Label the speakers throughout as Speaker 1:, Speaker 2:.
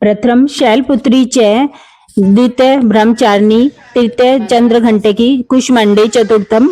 Speaker 1: प्रथम शैलपुत्री च द्वितीय ब्रह्मचारिणी तृतीय चंद्रघंटकी कुष्मांडे चतुर्थम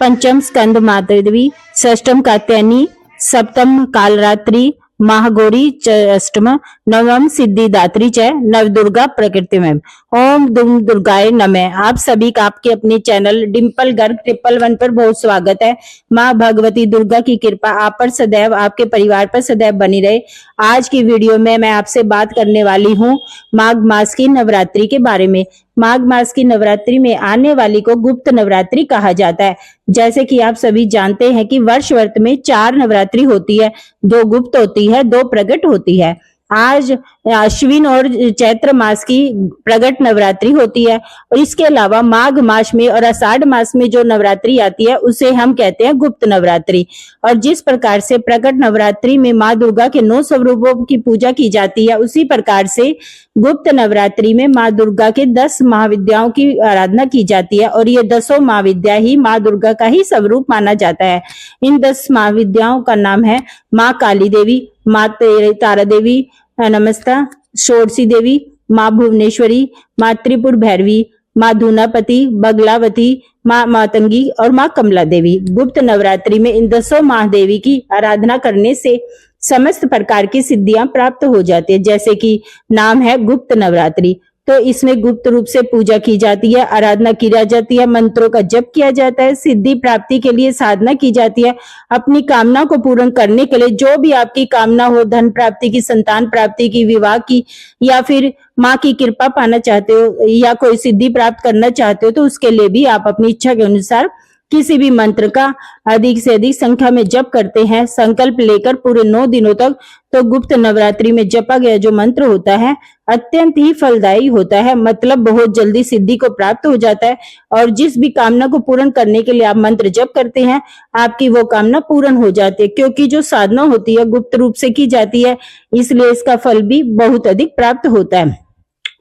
Speaker 1: पंचम स्कंद मातृदेवी षष्ठम कात्यायनी सप्तम कालरात्रि महागौरी च अष्टम नवम सिद्धिदात्री च नवदुर्गा प्रकृति में। ओम दुम दुर्गाय नमः। आप सभी का आपके अपने चैनल डिंपल गर्ग 111 पर बहुत स्वागत है। माँ भगवती दुर्गा की कृपा आप पर सदैव, आपके परिवार पर सदैव बनी रहे। आज की वीडियो में मैं आपसे बात करने वाली हूँ माघ मास की नवरात्रि के बारे में। माघ मास की नवरात्रि में आने वाली को गुप्त नवरात्रि कहा जाता है। जैसे कि आप सभी जानते हैं कि वर्ष वर्त में 4 नवरात्रि होती है, 2 गुप्त होती है, 2 प्रकट होती है। आज अश्विन और चैत्र मास की प्रकट नवरात्रि होती है और इसके अलावा माघ मास में और आषाढ़ मास में जो नवरात्रि आती है उसे हम कहते हैं गुप्त नवरात्रि। और जिस प्रकार से प्रकट नवरात्रि में माँ दुर्गा के 9 स्वरूपों की पूजा की जाती है, उसी प्रकार से गुप्त नवरात्रि में माँ दुर्गा के 10 महाविद्याओं की आराधना की जाती है और ये 10 महाविद्या ही माँ दुर्गा का ही स्वरूप माना जाता है। इन 10 महाविद्याओं का नाम है माँ काली देवी, माँ तारा देवी, नमस्ता, षोडशी देवी, माँ भुवनेश्वरी, माँ त्रिपुर भैरवी, माँ धूनापति, बगलावती, माँ मातंगी और माँ कमला देवी। गुप्त नवरात्रि में इन 10 महादेवी की आराधना करने से समस्त प्रकार की सिद्धियां प्राप्त हो जाती है। जैसे कि नाम है गुप्त नवरात्रि, तो इसमें गुप्त रूप से पूजा की जाती है, आराधना की जाती है, मंत्रों का जप किया जाता है, सिद्धि प्राप्ति के लिए साधना की जाती है। अपनी कामना को पूर्ण करने के लिए जो भी आपकी कामना हो, धन प्राप्ति की, संतान प्राप्ति की, विवाह की, या फिर माँ की कृपा पाना चाहते हो या कोई सिद्धि प्राप्त करना चाहते हो, तो उसके लिए भी आप अपनी इच्छा के अनुसार किसी भी मंत्र का अधिक से अधिक संख्या में जप करते हैं, संकल्प लेकर पूरे 9 दिनों तक। तो गुप्त नवरात्रि में जपा गया जो मंत्र होता है अत्यंत ही फलदायी होता है, मतलब बहुत जल्दी सिद्धि को प्राप्त हो जाता है। और जिस भी कामना को पूर्ण करने के लिए आप मंत्र जप करते हैं, आपकी वो कामना पूर्ण हो जाती है, क्योंकि जो साधना होती है गुप्त रूप से की जाती है, इसलिए इसका फल भी बहुत अधिक प्राप्त होता है।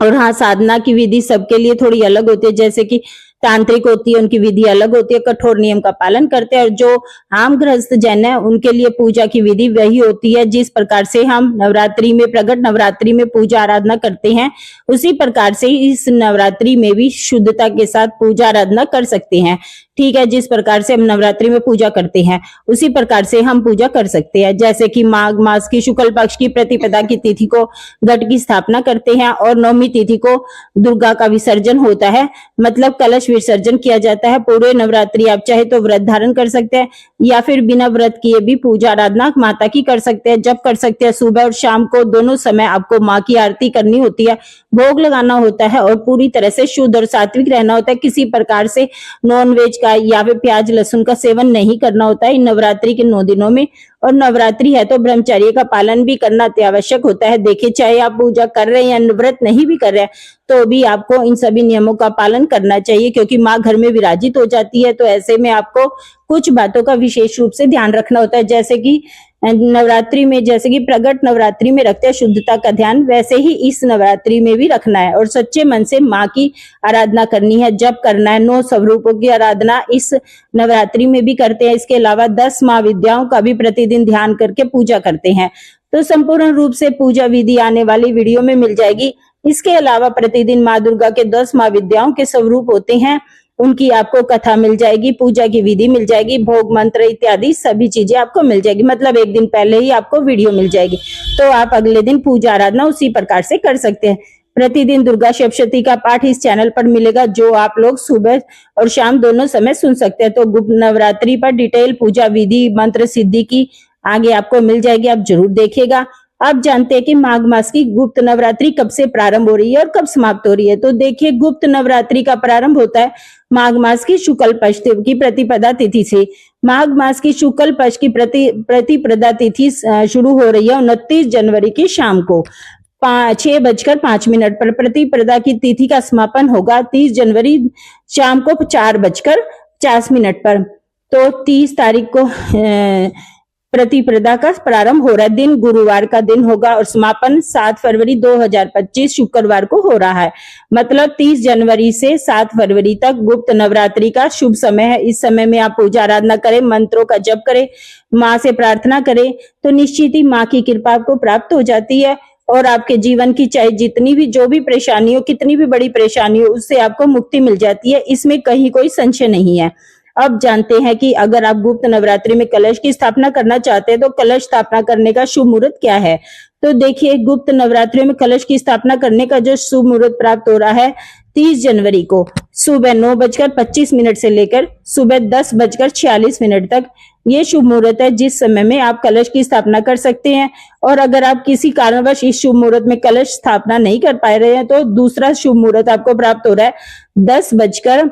Speaker 1: और हाँ, साधना की विधि सबके लिए थोड़ी अलग होती है। जैसे कि तांत्रिक होती है, उनकी विधि अलग होती है, कठोर नियम का पालन करते हैं। और जो आम गृहस्थ जैन है, उनके लिए पूजा की विधि वही होती है जिस प्रकार से हम नवरात्रि में, प्रगट नवरात्रि में पूजा आराधना करते हैं, उसी प्रकार से इस नवरात्रि में भी शुद्धता के साथ पूजा आराधना कर सकते हैं। ठीक है, जिस प्रकार से हम नवरात्रि में पूजा करते हैं उसी प्रकार से हम पूजा कर सकते हैं। जैसे कि माघ मास की शुक्ल पक्ष की प्रतिपदा की तिथि को घट की स्थापना करते हैं और नवमी तिथि को दुर्गा का विसर्जन होता है, मतलब कलश विसर्जन किया जाता है। पूरे नवरात्रि आप चाहे तो व्रत धारण कर सकते हैं या फिर बिना व्रत किए भी पूजा आराधना माता की कर सकते हैं, जब कर सकते हैं। सुबह और शाम को दोनों समय आपको माँ की आरती करनी होती है, भोग लगाना होता है और पूरी तरह से शुद्ध और सात्विक रहना होता है। किसी प्रकार से नॉन वेज का या फिर प्याज लहसुन का सेवन नहीं करना होता है इन नवरात्रि के 9 दिनों में। और नवरात्रि है तो ब्रह्मचर्य का पालन भी करना अति आवश्यक होता है। देखिए, चाहे आप पूजा कर रहे हैं या व्रत नहीं भी कर रहे हैं, तो भी आपको इन सभी नियमों का पालन करना चाहिए, क्योंकि माँ घर में विराजित हो जाती है। तो ऐसे में आपको कुछ बातों का विशेष रूप से ध्यान रखना होता है। जैसे कि नवरात्रि में, जैसे कि प्रगट नवरात्रि में रखते हैं शुद्धता का ध्यान, वैसे ही इस नवरात्रि में भी रखना है और सच्चे मन से माँ की आराधना करनी है, जप करना है। 9 स्वरूपों की आराधना इस नवरात्रि में भी करते हैं। इसके अलावा 10 महाविद्याओं का भी प्रतिदिन ध्यान करके पूजा करते हैं। तो संपूर्ण रूप से पूजा विधि आने वाली वीडियो में मिल जाएगी। इसके अलावा प्रतिदिन माँ दुर्गा के 10 महाविद्याओं के स्वरूप होते हैं, उनकी आपको कथा मिल जाएगी, पूजा की विधि मिल जाएगी, भोग मंत्र इत्यादि सभी चीजें आपको मिल जाएगी। मतलब एक दिन पहले ही आपको वीडियो मिल जाएगी, तो आप अगले दिन पूजा आराधना उसी प्रकार से कर सकते हैं। प्रतिदिन दुर्गा सप्तशती का पाठ इस चैनल पर मिलेगा, जो आप लोग सुबह और शाम दोनों समय सुन सकते हैं। तो गुप्त नवरात्रि पर डिटेल पूजा विधि मंत्र सिद्धि की आगे आपको मिल जाएगी, आप जरूर देखिएगा। आप जानते हैं कि माघ मास की गुप्त नवरात्रि कब से प्रारंभ हो रही है और कब समाप्त हो रही है। तो देखिए, गुप्त नवरात्रि का प्रारंभ होता है माघ मास की शुक्ल पक्ष की प्रतिपदा तिथि से। माघ मास की शुक्ल पक्ष की प्रतिपदा तिथि शुरू हो रही है 29 जनवरी की शाम को 6:05 पर। प्रतिपदा की तिथि का समापन होगा 30 जनवरी शाम को 4:50 पर। तो 30 तारीख को प्रतिपदा का प्रारंभ हो रहा है। दिन गुरुवार का दिन होगा और समापन 7 फरवरी 2025 शुक्रवार को हो रहा है। मतलब 30 जनवरी से 7 फरवरी तक गुप्त नवरात्रि का शुभ समय है। इस समय में आप पूजा आराधना करें, मंत्रों का जप करें, माँ से प्रार्थना करें, तो निश्चित ही माँ की कृपा आपको प्राप्त हो जाती है। और आपके जीवन की चाहे जितनी भी जो भी परेशानी हो, कितनी भी बड़ी परेशानी हो, उससे आपको मुक्ति मिल जाती है। इसमें कहीं कोई संशय नहीं है। अब जानते हैं कि अगर आप गुप्त नवरात्रि में कलश की स्थापना करना चाहते हैं तो कलश स्थापना करने का शुभ मुहूर्त क्या है। तो देखिए, गुप्त नवरात्रि में कलश की स्थापना करने का जो शुभ मुहूर्त प्राप्त हो रहा है 30 जनवरी को सुबह 9:25 से लेकर सुबह 10:46 तक ये शुभ मुहूर्त है, जिस समय में आप कलश की स्थापना कर सकते हैं। और अगर आप किसी कारणवश इस शुभ मुहूर्त में कलश स्थापना नहीं कर पा रहे हैं तो दूसरा शुभ मुहूर्त आपको प्राप्त हो रहा है 10 बजकर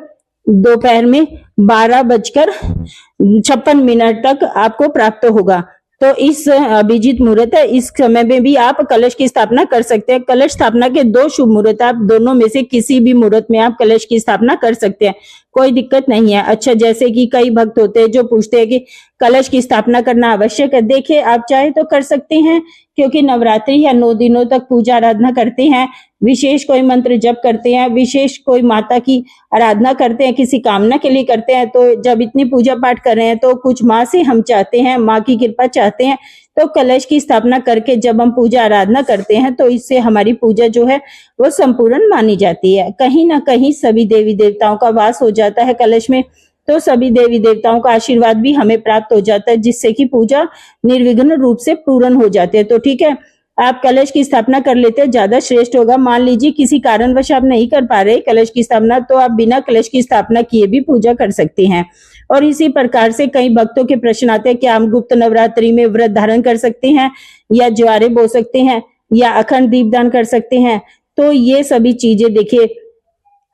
Speaker 1: दोपहर में 12:56 तक आपको प्राप्त होगा। तो इस अभिजीत मुहूर्त है, इस समय में भी आप कलश की स्थापना कर सकते हैं। कलश स्थापना के दो शुभ मुहूर्त, आप दोनों में से किसी भी मुहूर्त में आप कलश की स्थापना कर सकते हैं, कोई दिक्कत नहीं है। अच्छा, जैसे कि कई भक्त होते हैं जो पूछते हैं कि कलश की स्थापना करना आवश्यक है। देखिए, आप चाहे तो कर सकते हैं, क्योंकि नवरात्रि या 9 दिनों तक पूजा आराधना करते हैं, विशेष कोई मंत्र जप करते हैं, विशेष कोई माता की आराधना करते हैं, किसी कामना के लिए करते हैं। तो जब इतनी पूजा पाठ कर रहे हैं तो कुछ माँ से हम चाहते हैं, माँ की कृपा चाहते हैं। तो कलश की स्थापना करके जब हम पूजा आराधना करते हैं तो इससे हमारी पूजा जो है वो संपूर्ण मानी जाती है। कहीं ना कहीं सभी देवी देवताओं का वास हो जाता है कलश में, तो सभी देवी देवताओं का आशीर्वाद भी हमें प्राप्त हो जाता है, जिससे कि पूजा निर्विघ्न रूप से पूर्ण हो जाती है। तो ठीक है, आप कलश की स्थापना कर लेते हैं, ज्यादा श्रेष्ठ होगा। मान लीजिए किसी कारणवश आप नहीं कर पा रहे कलश की स्थापना, तो आप बिना कलश की स्थापना किए भी पूजा कर सकते हैं। और इसी प्रकार से कई भक्तों के प्रश्न आते हैं कि हम गुप्त नवरात्रि में व्रत धारण कर सकते हैं, या ज्वारे बो सकते हैं, या अखंड दीपदान कर सकते हैं। तो ये सभी चीजें देखिए,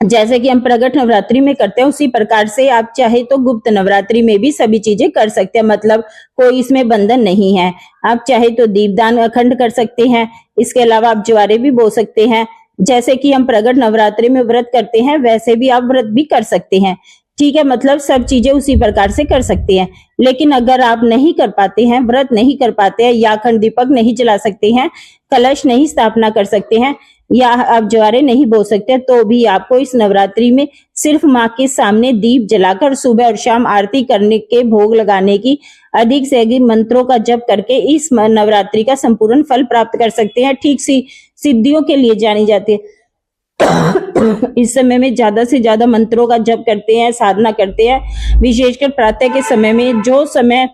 Speaker 1: जैसे कि हम प्रगट नवरात्रि में करते हैं उसी प्रकार से आप चाहे तो गुप्त नवरात्रि में भी सभी चीजें कर सकते हैं, मतलब कोई इसमें बंधन नहीं है। आप चाहे तो दीपदान अखंड कर सकते हैं, इसके अलावा आप ज्वारे भी बो सकते हैं। जैसे कि हम प्रगट नवरात्रि में व्रत करते हैं वैसे भी आप व्रत भी कर सकते हैं, ठीक है। मतलब सब चीजें उसी प्रकार से कर सकते हैं। लेकिन अगर आप नहीं कर पाते हैं, व्रत नहीं कर पाते हैं, या अखंड दीपक नहीं जला सकते हैं, कलश नहीं स्थापना कर सकते हैं, या आप ज्वारे नहीं बो सकते, तो भी आपको इस नवरात्रि में सिर्फ माँ के सामने दीप जलाकर सुबह और शाम आरती करने के भोग लगाने की अधिक से अधिक मंत्रों का जप करके इस नवरात्रि का संपूर्ण फल प्राप्त कर सकते हैं। ठीक सी सिद्धियों के लिए जानी जाती है। इस समय में ज्यादा से ज्यादा मंत्रों का जप करते हैं, साधना करते हैं। विशेषकर प्रातः के समय में, जो समय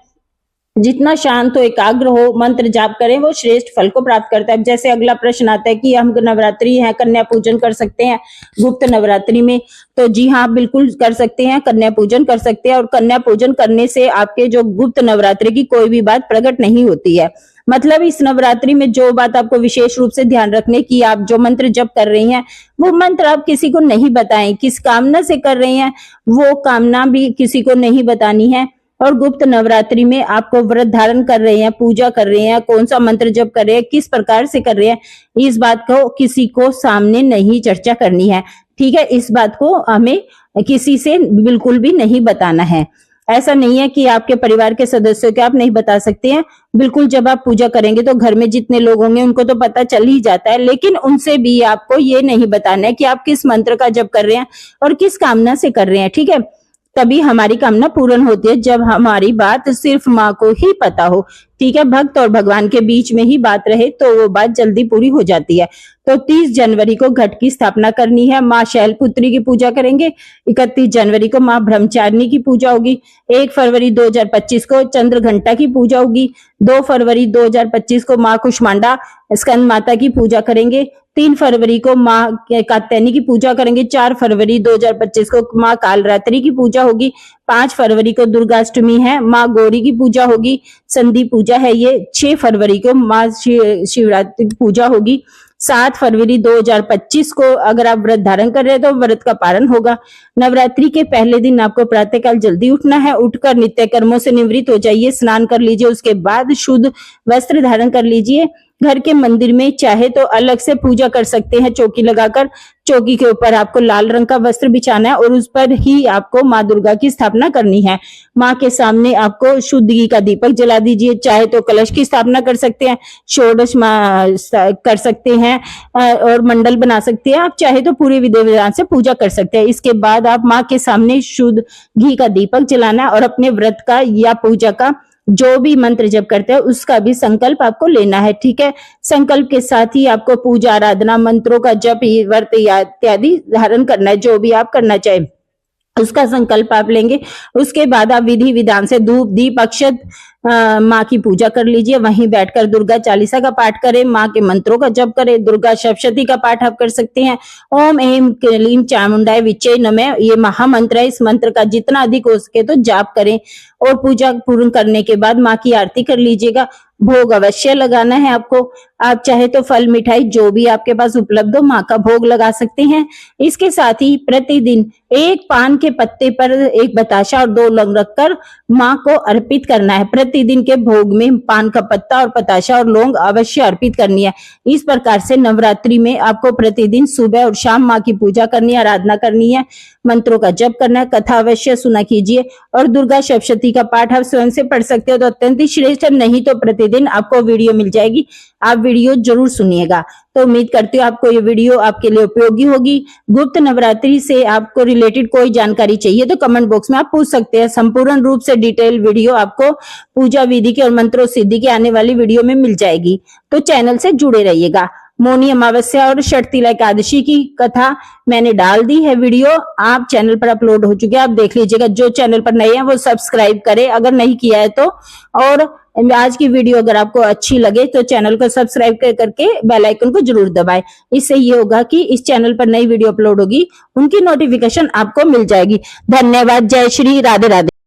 Speaker 1: जितना शांत हो, एकाग्र हो, मंत्र जाप करें, वो श्रेष्ठ फल को प्राप्त करता है। जैसे अगला प्रश्न आता है कि हम नवरात्रि है, कन्या पूजन कर सकते हैं गुप्त नवरात्रि में। तो जी हाँ, बिल्कुल कर सकते हैं, कन्या पूजन कर सकते हैं। और कन्या पूजन करने से आपके जो गुप्त नवरात्रि की कोई भी बात प्रकट नहीं होती है। मतलब इस नवरात्रि में जो बात आपको विशेष रूप से ध्यान रखने की, आप जो मंत्र जप कर रही हैं वो मंत्र आप किसी को नहीं बताएं, किस कामना से कर रही हैं वो कामना भी किसी को नहीं बतानी है। और गुप्त नवरात्रि में आपको व्रत धारण कर रहे हैं, पूजा कर रहे हैं, कौन सा मंत्र जप कर रहे हैं, किस प्रकार से कर रहे हैं, इस बात को किसी को सामने नहीं चर्चा करनी है, ठीक है। इस बात को हमें किसी से बिल्कुल भी नहीं बताना है। ऐसा नहीं है कि आपके परिवार के सदस्यों को आप नहीं बता सकते हैं, बिल्कुल। जब आप पूजा करेंगे तो घर में जितने लोग होंगे उनको तो पता चल ही जाता है, लेकिन उनसे भी आपको ये नहीं बताना है कि आप किस मंत्र का जप कर रहे हैं और किस कामना से कर रहे हैं, ठीक है। तभी हमारी कामना पूर्ण होती है, जब हमारी बात सिर्फ माँ को ही पता हो, ठीक है। भक्त और भगवान के बीच में ही बात रहे तो वो बात जल्दी पूरी हो जाती है। तो 30 जनवरी को घट की स्थापना करनी है, माँ शैलपुत्री की पूजा करेंगे। 31 जनवरी को माँ ब्रह्मचारिणी की पूजा होगी। 1 फरवरी 2025 को चंद्र घंटा की पूजा होगी। 2 फरवरी 2025 को माँ कुष्मांडा स्कंद माता की पूजा करेंगे। 3 फरवरी को माँ कात्यायनी की पूजा करेंगे। 4 फरवरी 2025 को माँ कालरात्रि की पूजा होगी। 5 फरवरी को दुर्गाष्टमी है, माँ गौरी की पूजा होगी, संधि पूजा है ये। 6 फरवरी को माँ शिवरात्रि की पूजा होगी। 7 फरवरी 2025 को अगर आप व्रत धारण कर रहे हैं तो व्रत का पारण होगा। नवरात्रि के पहले दिन आपको प्रातःकाल जल्दी उठना है, उठकर नित्य कर्मों से निवृत्त हो जाइए, स्नान कर लीजिए, उसके बाद शुद्ध वस्त्र धारण कर लीजिए। घर के मंदिर में चाहे तो अलग से पूजा कर सकते हैं, चौकी लगाकर। चौकी के ऊपर आपको लाल रंग का वस्त्र बिछाना है और उस पर ही आपको माँ दुर्गा की स्थापना करनी है। माँ के सामने आपको शुद्ध घी का दीपक जला दीजिए। चाहे तो कलश की स्थापना कर सकते हैं, षोडश कर सकते हैं और मंडल बना सकते हैं। आप चाहे तो पूरे विधि विधान से पूजा कर सकते हैं। इसके बाद आप माँ के सामने शुद्ध घी का दीपक जलाना और अपने व्रत का या पूजा का जो भी मंत्र जप करते हैं उसका भी संकल्प आपको लेना है, ठीक है। संकल्प के साथ ही आपको पूजा आराधना मंत्रों का जप व्रत इत्यादि धारण करना है, जो भी आप करना चाहें उसका संकल्प आप लेंगे। उसके बाद आप विधि विधान से धूप दीप अक्षत माँ की पूजा कर लीजिए। वहीं बैठकर दुर्गा चालीसा का पाठ करें, माँ के मंत्रों का जप करें। दुर्गा सप्तशती का पाठ आप कर सकते हैं। ओम ऐं क्लीं चामुंडाय विच्चे नमः, ये महामंत्र है। इस मंत्र का जितना अधिक हो सके तो जाप करें और पूजा पूर्ण करने के बाद माँ की आरती कर लीजिएगा। भोग अवश्य लगाना है आपको। आप चाहे तो फल मिठाई जो भी आपके पास उपलब्ध हो माँ का भोग लगा सकते हैं। इसके साथ ही प्रतिदिन एक पान के पत्ते पर एक बताशा और 2 लौंग रखकर माँ को अर्पित करना है। प्रतिदिन के भोग में पान का पत्ता और बताशा और लौंग अवश्य अर्पित करनी है। इस प्रकार से नवरात्रि में आपको प्रतिदिन सुबह और शाम माँ की पूजा करनी है, आराधना करनी है, मंत्रों का जप करना है, कथा अवश्य सुना कीजिए और दुर्गा सप्तशती का पाठ आप स्वयं से पढ़ सकते हो तो अत्यंत ही श्रेष्ठ, नहीं तो प्रतिदिन आपको वीडियो मिल जाएगी, आप वीडियो जरूर सुनिएगा। तो उम्मीद करती हूँ आपको ये वीडियो आपके लिए उपयोगी होगी। गुप्त नवरात्रि से आपको रिलेटेड कोई जानकारी चाहिए तो कमेंट बॉक्स में आप पूछ सकते हैं। संपूर्ण रूप से डिटेल वीडियो आपको पूजा विधि की और मंत्रों सिद्धि की आने वाली वीडियो में मिल जाएगी, तो चैनल से जुड़े रहिएगा। मौनी अमावस्या और षटतिला एकादशी की कथा मैंने डाल दी है, वीडियो आप चैनल पर अपलोड हो चुके हैं, आप देख लीजिएगा। जो चैनल पर नए हैं वो सब्सक्राइब करें अगर नहीं किया है तो। और आज की वीडियो अगर आपको अच्छी लगे तो चैनल को सब्सक्राइब करके बेल आइकन को जरूर दबाएं। इससे ये होगा कि इस चैनल पर नई वीडियो अपलोड होगी उनकी नोटिफिकेशन आपको मिल जाएगी। धन्यवाद। जय श्री राधे राधे।